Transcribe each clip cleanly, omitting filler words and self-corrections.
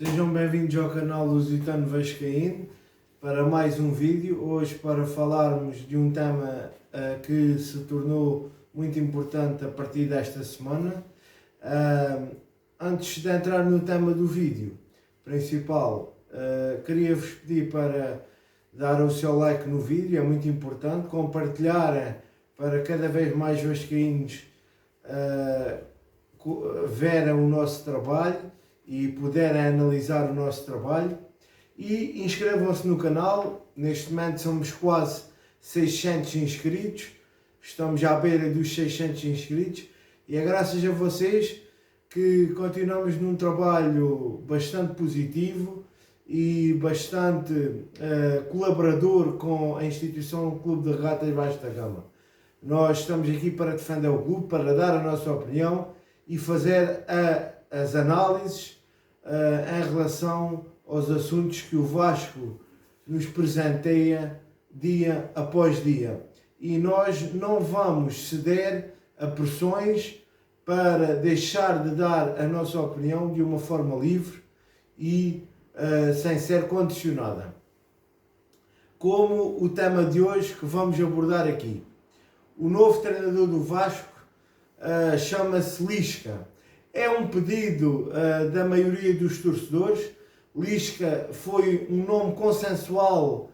Sejam bem-vindos ao canal Lusitano Vascaíno para mais um vídeo. Hoje para falarmos de um tema que se tornou muito importante a partir desta semana. Antes de entrar no tema do vídeo principal, queria-vos pedir para dar o seu like no vídeo, é muito importante, compartilharem para cada vez mais vascaínos verem o nosso trabalho e puderem analisar o nosso trabalho, e inscrevam-se no canal. Neste momento somos quase 600 inscritos, estamos à beira dos 600 inscritos e é graças a vocês que continuamos num trabalho bastante positivo e bastante colaborador com a instituição Clube de Regatas Vasta Gama. Nós estamos aqui para defender o clube, para dar a nossa opinião e fazer as análises em relação aos assuntos que o Vasco nos presenteia dia após dia. E nós não vamos ceder a pressões para deixar de dar a nossa opinião de uma forma livre e sem ser condicionada. Como o tema de hoje que vamos abordar aqui. O novo treinador do Vasco chama-se Lisca. É um pedido da maioria dos torcedores. Lisca foi um nome consensual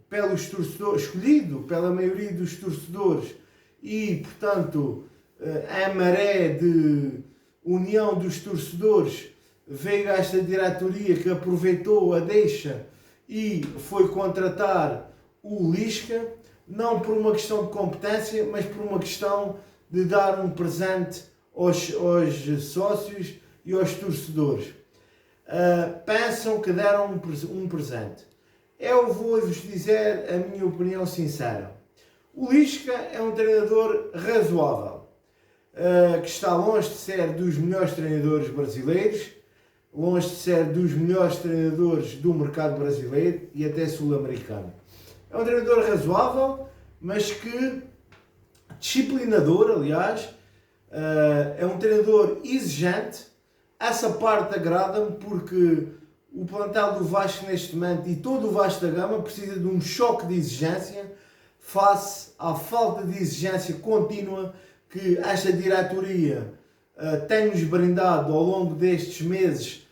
pelos torcedores, escolhido pela maioria dos torcedores e, portanto, a maré de união dos torcedores veio a esta diretoria que aproveitou a deixa e foi contratar o Lisca, não por uma questão de competência, mas por uma questão de dar um presente aos sócios e aos torcedores. Pensam que deram um presente. Eu vou-vos dizer a minha opinião sincera. O Lisca é um treinador razoável, que está longe de ser dos melhores treinadores brasileiros, longe de ser dos melhores treinadores do mercado brasileiro e até sul-americano. É um treinador razoável, mas que disciplinador, aliás. É um treinador exigente. Essa parte agrada-me porque o plantel do Vasco neste momento e todo o Vasco da Gama precisa de um choque de exigência face à falta de exigência contínua que esta diretoria tem-nos brindado ao longo destes meses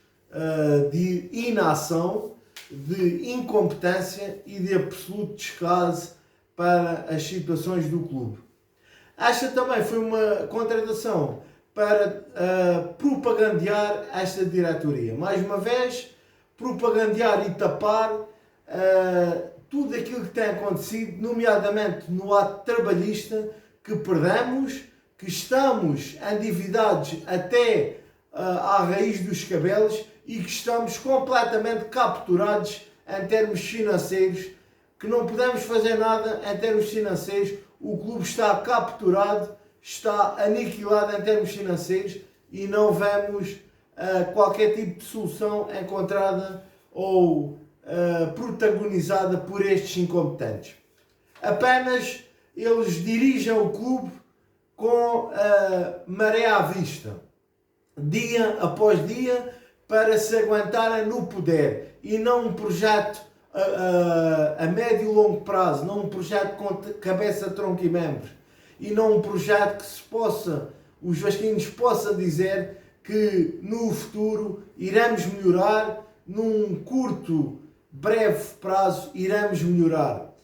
de inação, de incompetência e de absoluto descaso para as situações do clube. Esta também foi uma contratação para propagandear esta diretoria. Mais uma vez, propagandear e tapar tudo aquilo que tem acontecido, nomeadamente no ato trabalhista, que perdemos, que estamos endividados até à raiz dos cabelos e que estamos completamente capturados em termos financeiros, que não podemos fazer nada em termos financeiros. O clube está capturado, está aniquilado em termos financeiros e não vemos qualquer tipo de solução encontrada ou protagonizada por estes incompetentes. Apenas eles dirigem o clube com maré à vista, dia após dia, para se aguentarem no poder e não um projeto a médio e longo prazo, não um projeto com cabeça, tronco e membros, e não um projeto que os vascaínos possam dizer que no futuro iremos melhorar, num curto, breve prazo iremos melhorar.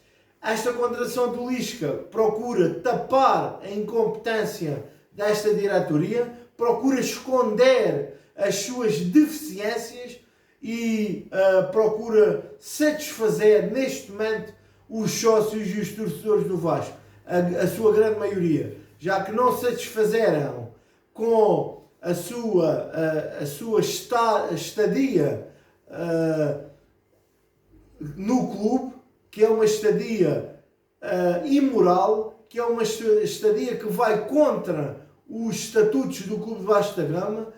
Esta contratação do Lisca procura tapar a incompetência desta diretoria, procura esconder as suas deficiências e procura satisfazer neste momento os sócios e os torcedores do Vasco, a sua grande maioria, já que não satisfazeram com a sua estadia no clube, que é uma estadia imoral, que é uma estadia que vai contra os estatutos do Clube de Vasco da Gama,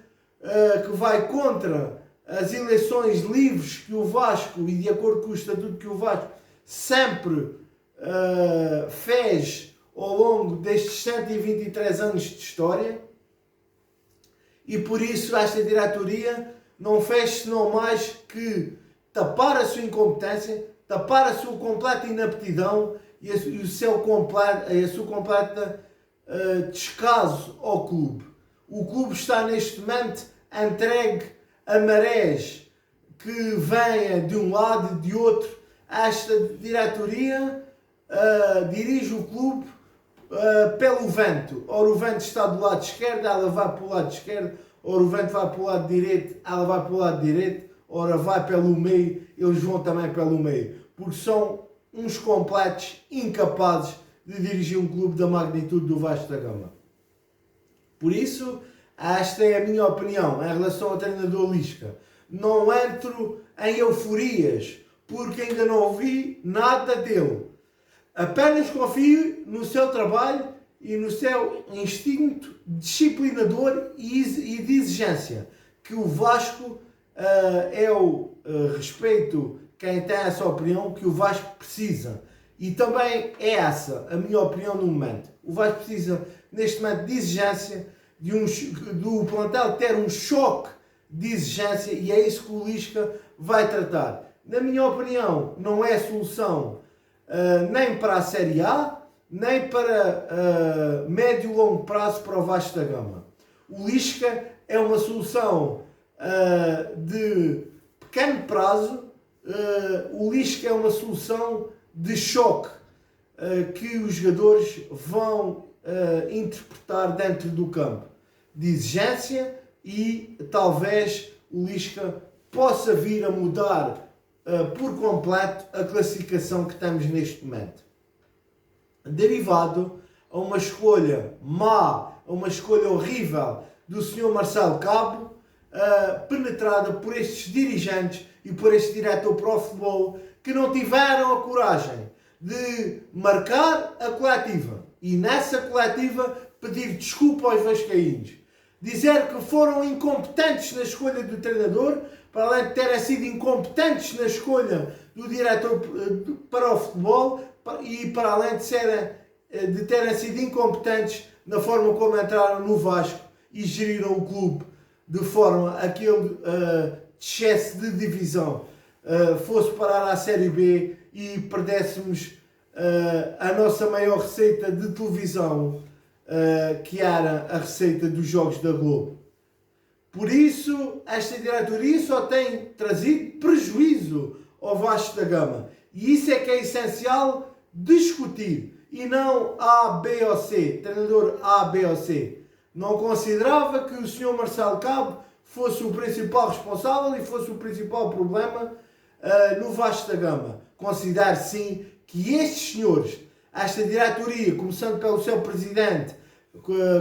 que vai contra as eleições livres que o Vasco, e de acordo com o estatuto que o Vasco sempre fez ao longo destes 123 anos de história, e por isso esta diretoria não fez senão mais que tapar a sua incompetência, tapar a sua completa inaptidão e a sua completa descaso ao clube. O clube está neste momento entregue a marés que venha de um lado e de outro. Esta diretoria dirige o clube pelo vento. Ora o vento está do lado esquerdo, ela vai para o lado esquerdo. Ora o vento vai para o lado direito, ela vai para o lado direito. Ora vai pelo meio, eles vão também pelo meio. Porque são uns completos incapazes de dirigir um clube da magnitude do Vasco da Gama. Por isso, esta é a minha opinião em relação ao treinador Lisca. Não entro em euforias, porque ainda não ouvi nada dele. Apenas confio no seu trabalho e no seu instinto disciplinador e de exigência, que o Vasco respeito quem tem essa opinião, que o Vasco precisa. E também é essa a minha opinião no momento. O Vasco precisa, neste momento, de exigência, do plantel ter um choque de exigência, e é isso que o Lisca vai tratar. Na minha opinião, não é solução nem para a Série A, nem para médio e longo prazo para o Vasco da Gama. O Lisca é uma solução de pequeno prazo, o Lisca é uma solução de choque que os jogadores vão interpretar dentro do campo, de exigência, e talvez o Lisca possa vir a mudar por completo a classificação que temos neste momento. Derivado a uma escolha má, a uma escolha horrível do Sr. Marcelo Cabo, penetrada por estes dirigentes e por este diretor para o futebol, que não tiveram a coragem de marcar a coletiva e nessa coletiva pedir desculpa aos vascaínos, dizer que foram incompetentes na escolha do treinador, para além de terem sido incompetentes na escolha do diretor para o futebol, e para além de terem sido incompetentes na forma como entraram no Vasco e geriram o clube de forma a que ele excesso de divisão fosse parar à Série B e perdéssemos a nossa maior receita de televisão, que era a receita dos jogos da Globo. Por isso, esta diretoria só tem trazido prejuízo ao Vasco da Gama. E isso é que é essencial discutir. E não A, B ou C. Treinador A, B ou C. Não considerava que o Sr. Marcelo Cabo fosse o principal responsável e fosse o principal problema no Vasco da Gama. Considero sim que estes senhores, esta diretoria, começando pelo seu presidente,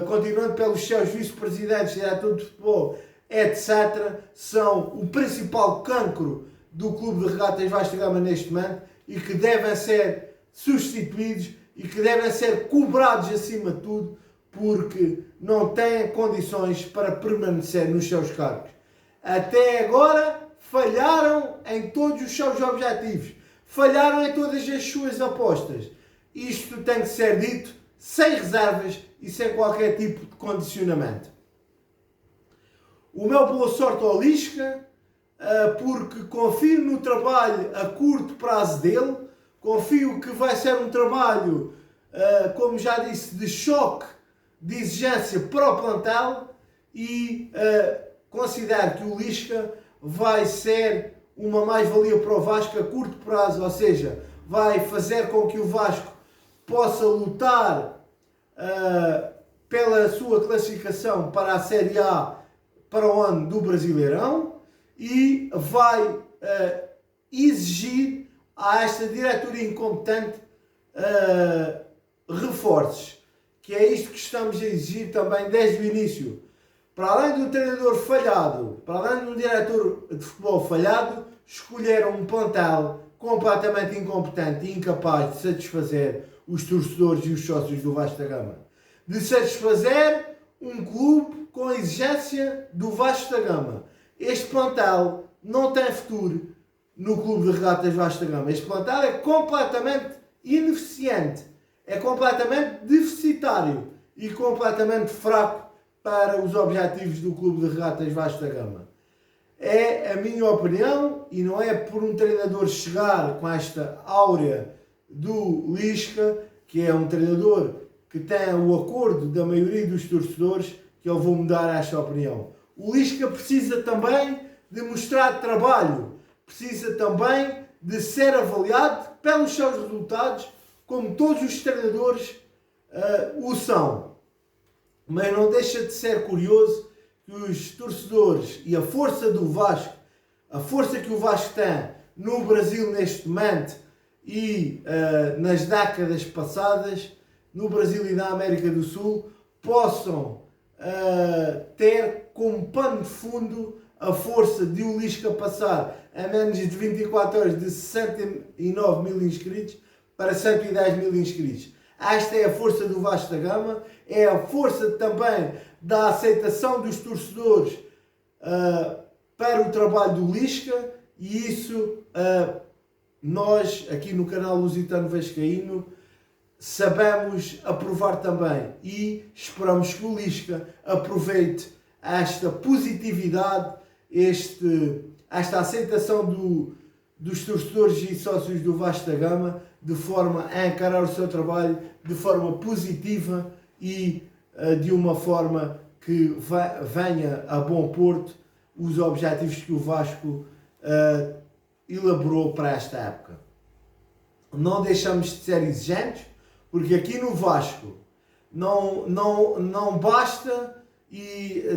continuando pelos seus vice-presidentes, diretor de futebol, etc., são o principal cancro do Clube de Regatas Vasco da Gama neste momento, e que devem ser substituídos e que devem ser cobrados acima de tudo, porque não têm condições para permanecer nos seus cargos. Até agora falharam em todos os seus objetivos, falharam em todas as suas apostas. Isto tem que ser dito sem reservas e sem qualquer tipo de condicionamento. O meu boa sorte ao Lisca, porque confio no trabalho a curto prazo dele, confio que vai ser um trabalho, como já disse, de choque, de exigência para o plantel, e considero que o Lisca vai ser uma mais-valia para o Vasco a curto prazo, ou seja, vai fazer com que o Vasco possa lutar pela sua classificação para a Série A para o ano do Brasileirão, e vai exigir a esta diretoria incompetente reforços, que é isto que estamos a exigir também desde o início. Para além de um treinador falhado, para além de um diretor de futebol falhado, escolheram um plantel completamente incompetente e incapaz de satisfazer os torcedores e os sócios do Vasco da Gama. De satisfazer um clube com a exigência do Vasco da Gama. Este plantel não tem futuro no Clube de Regatas Vasco da Gama. Este plantel é completamente ineficiente, é completamente deficitário e completamente fraco para os objetivos do Clube de Regatas Vasco da Gama. É a minha opinião e não é por um treinador chegar com esta áurea do Lisca, que é um treinador que tem o acordo da maioria dos torcedores, que eu vou mudar esta opinião. O Lisca precisa também de mostrar trabalho, precisa também de ser avaliado pelos seus resultados, como todos os treinadores o são. Mas não deixa de ser curioso que os torcedores e a força do Vasco, a força que o Vasco tem no Brasil neste momento e nas décadas passadas, no Brasil e na América do Sul, possam ter como pano de fundo a força de o Lisca passar a menos de 24 horas de 69 mil inscritos para 110 mil inscritos. Esta é a força do Vasco da Gama, é a força também da aceitação dos torcedores para o trabalho do Lisca, e isso nós aqui no canal Lusitano Vascaíno sabemos aprovar também, e esperamos que o Lisca aproveite esta positividade, esta aceitação dos torcedores e sócios do Vasco da Gama, de forma a encarar o seu trabalho de forma positiva e de uma forma que venha a bom porto os objetivos que o Vasco elaborou para esta época. Não deixamos de ser exigentes, porque aqui no Vasco não basta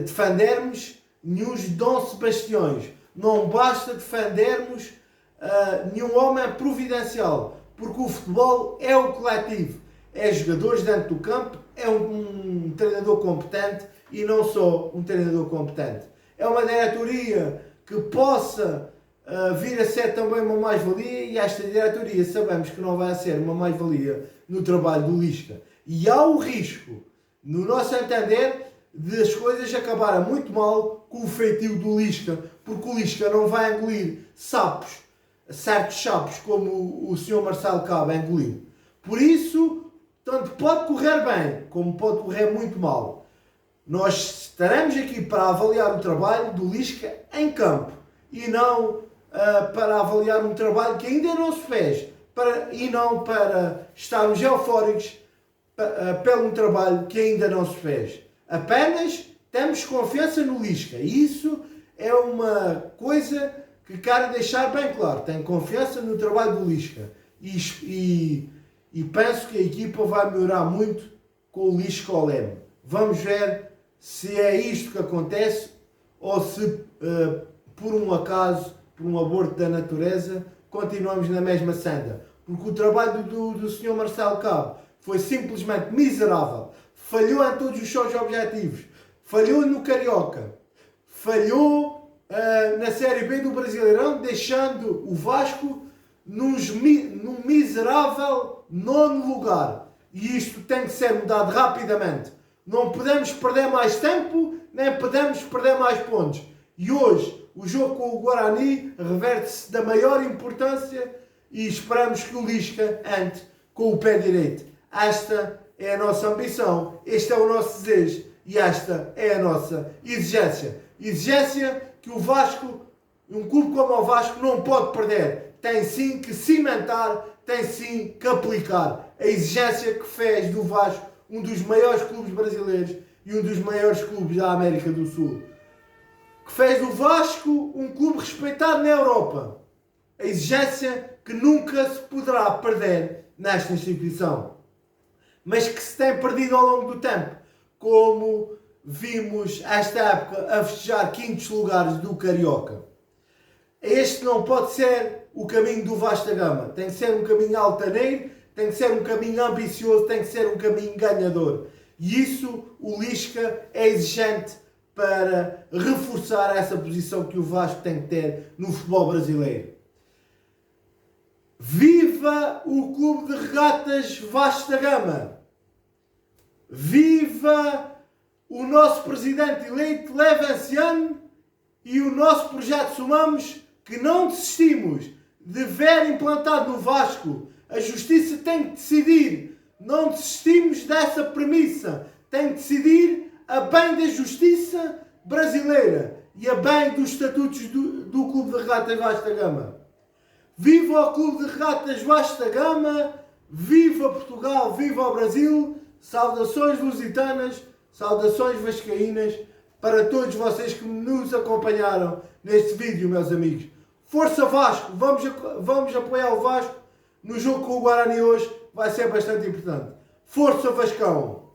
defendermos nenhum Dom Sebastiões, não basta defendermos nenhum homem providencial, porque o futebol é o coletivo, é jogadores dentro do campo, é um treinador competente e não só um treinador competente. É uma diretoria que possa vir a ser também uma mais-valia, e esta diretoria sabemos que não vai ser uma mais-valia no trabalho do Lisca. E há o risco, no nosso entender, de as coisas acabarem muito mal com o feitio do Lisca, porque o Lisca não vai engolir certos sapos como o Sr. Marcelo Cabo engoliu. Por isso, tanto pode correr bem, como pode correr muito mal. Nós estaremos aqui para avaliar o trabalho do Lisca em campo e não para avaliar um trabalho que ainda não se fez e não para estarmos eufóricos pelo trabalho que ainda não se fez. Apenas temos confiança no Lisca, e isso é uma coisa que quero deixar bem claro. Tenho confiança no trabalho do Lisca e penso que a equipa vai melhorar muito com o Lisca ao leme. Vamos ver se é isto que acontece ou se por um acaso, por um aborto da natureza, continuamos na mesma senda. Porque o trabalho do Sr. Marcelo Cabo foi simplesmente miserável. Falhou em todos os seus objetivos. Falhou no Carioca. Falhou na Série B do Brasileirão, deixando o Vasco num miserável 9º lugar. E isto tem que ser mudado rapidamente. Não podemos perder mais tempo, nem podemos perder mais pontos. E hoje, o jogo com o Guarani reverte-se da maior importância e esperamos que o Lisca entre com o pé direito. Esta é a nossa ambição, este é o nosso desejo e esta é a nossa exigência. Exigência que o Vasco, um clube como o Vasco, não pode perder. Tem sim que cimentar, tem sim que aplicar. A exigência que fez do Vasco um dos maiores clubes brasileiros e um dos maiores clubes da América do Sul. Que fez do Vasco um clube respeitado na Europa. A exigência que nunca se poderá perder nesta instituição. Mas que se tem perdido ao longo do tempo. Como vimos esta época a festejar 5º lugares do Carioca. Este não pode ser o caminho do Vasco da Gama. Tem que ser um caminho altaneiro, tem que ser um caminho ambicioso, tem que ser um caminho ganhador. E isso o Lisca é exigente para reforçar essa posição que o Vasco tem que ter no futebol brasileiro. Viva o Clube de Regatas Vasco da Gama! Viva o nosso presidente eleito Levenciano e o nosso projeto Somamos, que não desistimos de ver implantado no Vasco. A justiça tem que decidir. Não desistimos dessa premissa. Tem que decidir a bem da justiça brasileira. e a bem dos estatutos do Clube de Regatas Vasta Gama. Viva o Clube de Regatas Vasta Gama, viva Portugal, viva o Brasil, saudações lusitanas, saudações vascaínas para todos vocês que nos acompanharam neste vídeo, meus amigos. Força Vasco, vamos apoiar o Vasco no jogo com o Guarani hoje, vai ser bastante importante. Força Vascão!